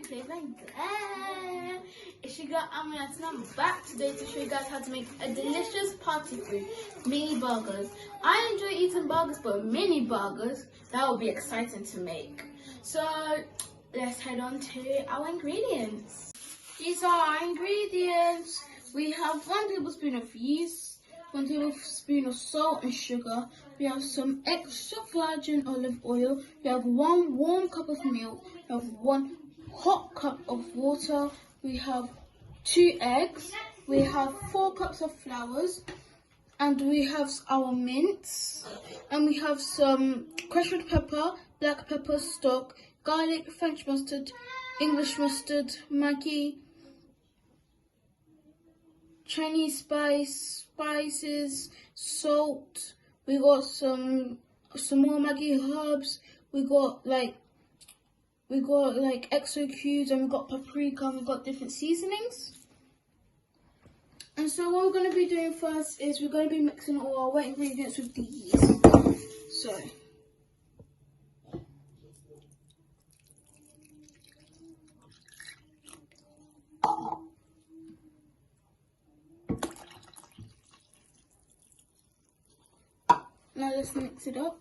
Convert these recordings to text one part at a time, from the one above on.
Flavour Glam. It's your girl Amina, and I'm back today to show you guys how to make a delicious party food, mini burgers. I enjoy eating burgers, but mini burgers, that would be exciting to make. So let's head on to our ingredients. These are our ingredients. We have 1 tablespoon of yeast, 1 tablespoon of salt and sugar. We have some extra virgin olive oil. We have 1 warm cup of milk. We have 1 hot cup of water. We have 2 eggs. We have 4 cups of flours. And we have our mince. And we have some crushed red pepper, black pepper stock, garlic, French mustard, English mustard, Maggi, Chinese spices, salt. We got some more Maggi herbs. We got like XO cubes, and we got paprika, and we got different seasonings. And so what we're going to be doing first is we're going to be mixing all our wet ingredients with the yeast. So now let's mix it up.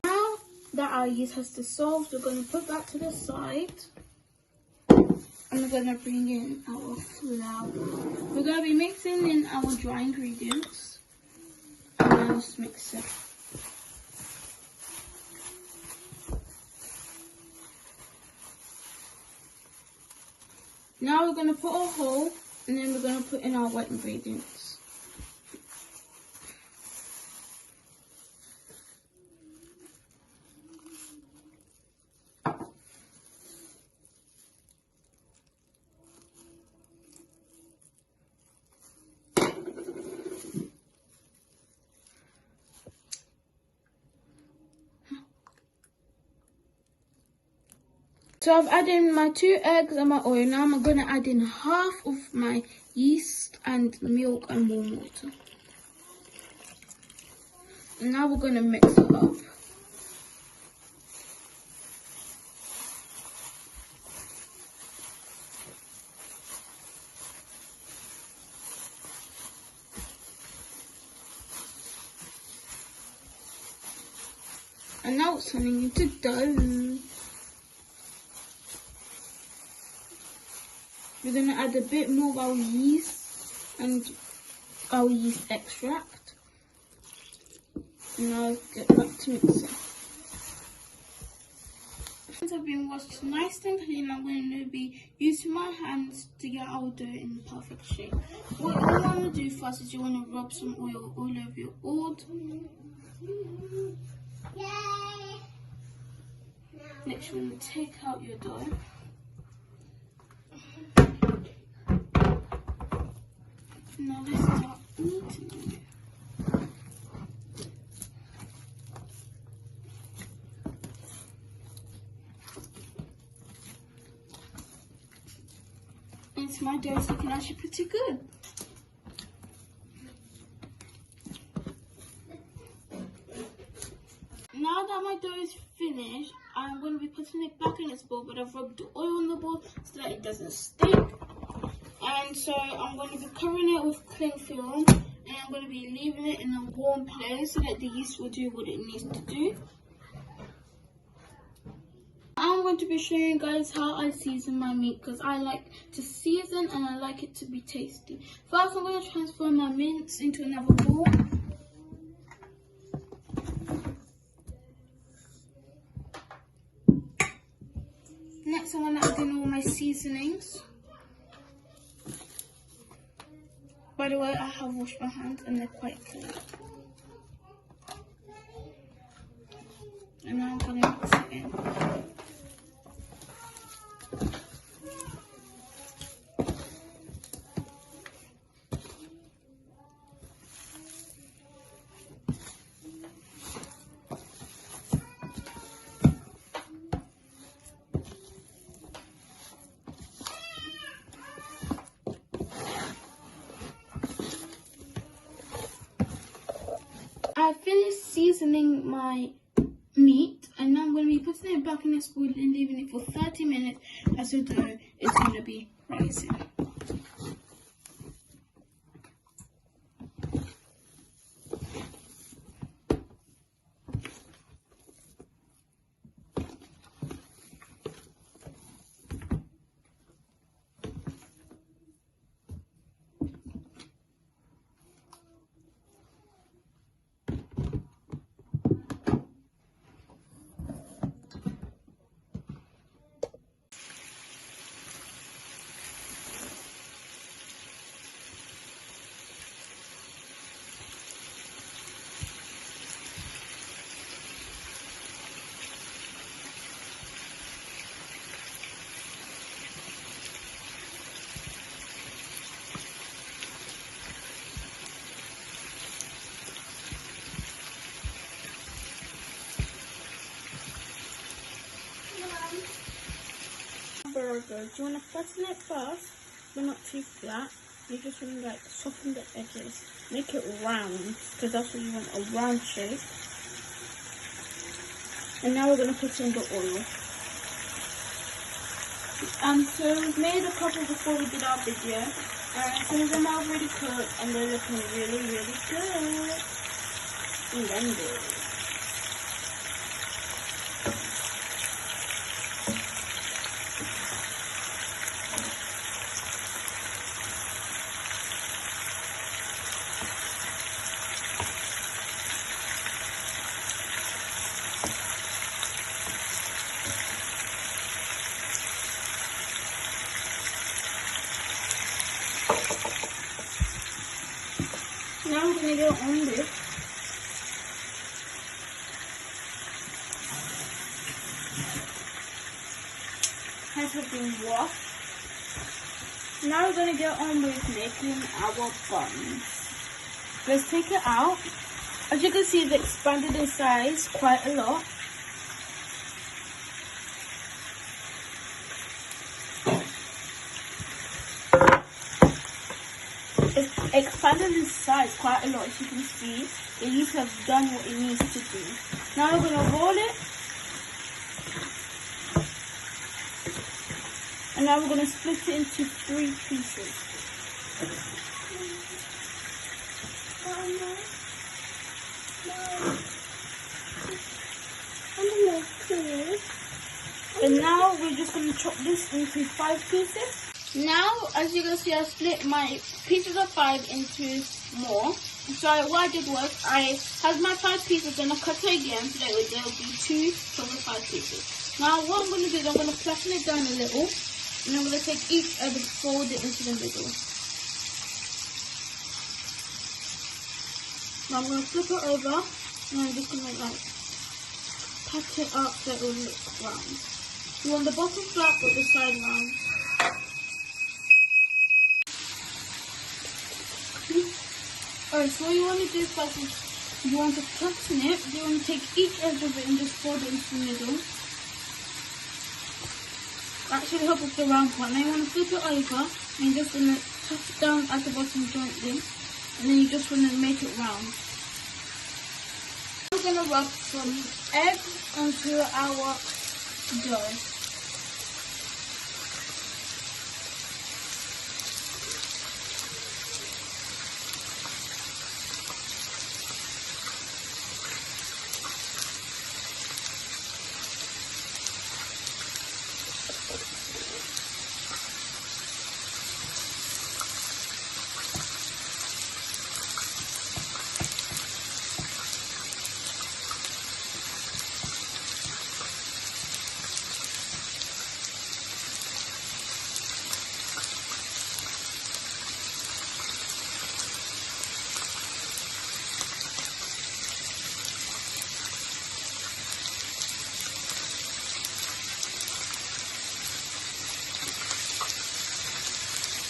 Now that our yeast has dissolved, we're going to put that to the side. And we're going to bring in our flour. We're going to be mixing in our dry ingredients. Now let's mix it. Now we're going to put a hole, and then we're going to put in our wet ingredients. So I've added my 2 eggs and my oil. Now I'm going to add in half of my yeast and milk and warm water. And now we're going to mix it up. And now it's turning into dough. We're going to add a bit more of our yeast and our yeast extract. And now get back to mixing. Once I've been washed nice and clean, I'm going to be using my hands to get our dough in perfect shape. What you want to do first is you want to rub some oil all over your board. Next, you want to take out your dough. Now let's start eating it. It's my dough, so looking actually pretty good. Now that my dough is finished, I'm going to be putting it back in its bowl, but I've rubbed the oil on the bowl so that it doesn't stick. And so I'm going to be covering it with cling film, and I'm going to be leaving it in a warm place so that the yeast will do what it needs to do. I'm going to be showing you guys how I season my meat, because I like to season and I like it to be tasty. First, I'm going to transfer my mince into another bowl. Next, next I'm going to add in all my seasonings. By the way, I have washed my hands and they're quite clean. And now I'm going to mix it in. I finished seasoning my meat and now I'm going to be putting it back in the spoon and leaving it for 30 minutes as the dough is going to be rising. Burger. Do you want to flatten it first, but not too flat? You just want to like soften the edges, make it round, because that's what you want, a round shape. And now we're going to put in the oil. So we've made a couple before we did our video, and some of them are already cooked, and they're looking really, really good. Splendid. Now I'm going to go on this. Has been washed. Now we're going to get on with making our buns. Let's take it out. As you can see, it's expanded in size quite a lot. It's expanded in size quite a lot, as you can see. It needs to have done what it needs to do. Now we're going to roll it. And now we're going to split it into 3 pieces. And now we're just going to chop this into 5 pieces. Now, as you can see, I split my pieces of 5 into more. So what I did was, I had my 5 pieces and I cut it again so that there will be 2 total 5 pieces. Now what I'm going to do is I'm going to flatten it down a little. And I'm going to take each and fold it into the middle. Now I'm going to flip it over and I'm just going to like pat it up so it will look round. You want the bottom flat but the side round. Alright, so what you want to do first is you want to flatten it. You want to take each edge of it and just fold it into the middle. Actually help with the round part. Now you want to flip it over and you're just going to touch it down at the bottom jointly and then you just want to make it round. We're going to rub some eggs onto our dough.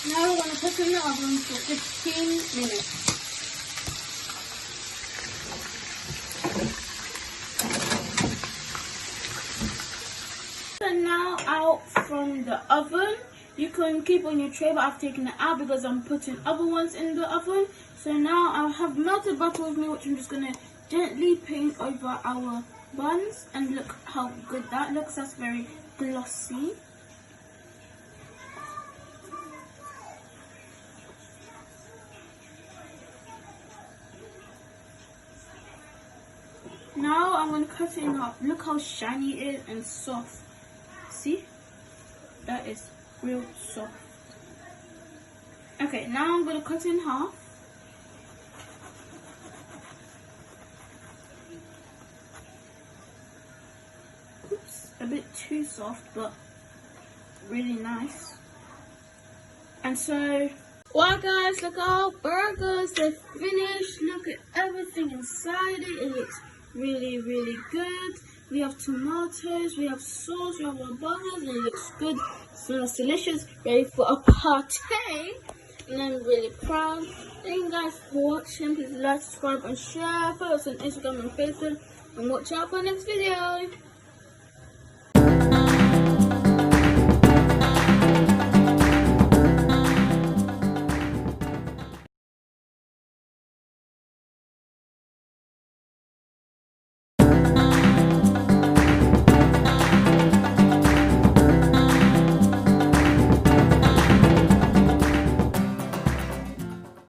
Now we're going to put it in the oven for 15 minutes. So now out from the oven. You can keep on your tray, but I've taken it out because I'm putting other ones in the oven. So now I have melted butter with me, which I'm just going to gently paint over our buns. And look how good that looks. That's very glossy. Now I'm going to cut it in half. Look how shiny it is and soft. See? That is real soft. Okay, now I'm going to cut it in half. Oops, a bit too soft, but really nice. And so, wow guys, look at our burgers. They're finished. Look at everything inside it. It looks really, really good. We have tomatoes, we have sauce, we have our burgers, and it looks good, smells delicious, ready for a party. And I'm really proud. Thank you guys for watching. Please like, subscribe and share. Follow us on Instagram and Facebook, and watch out for the next video.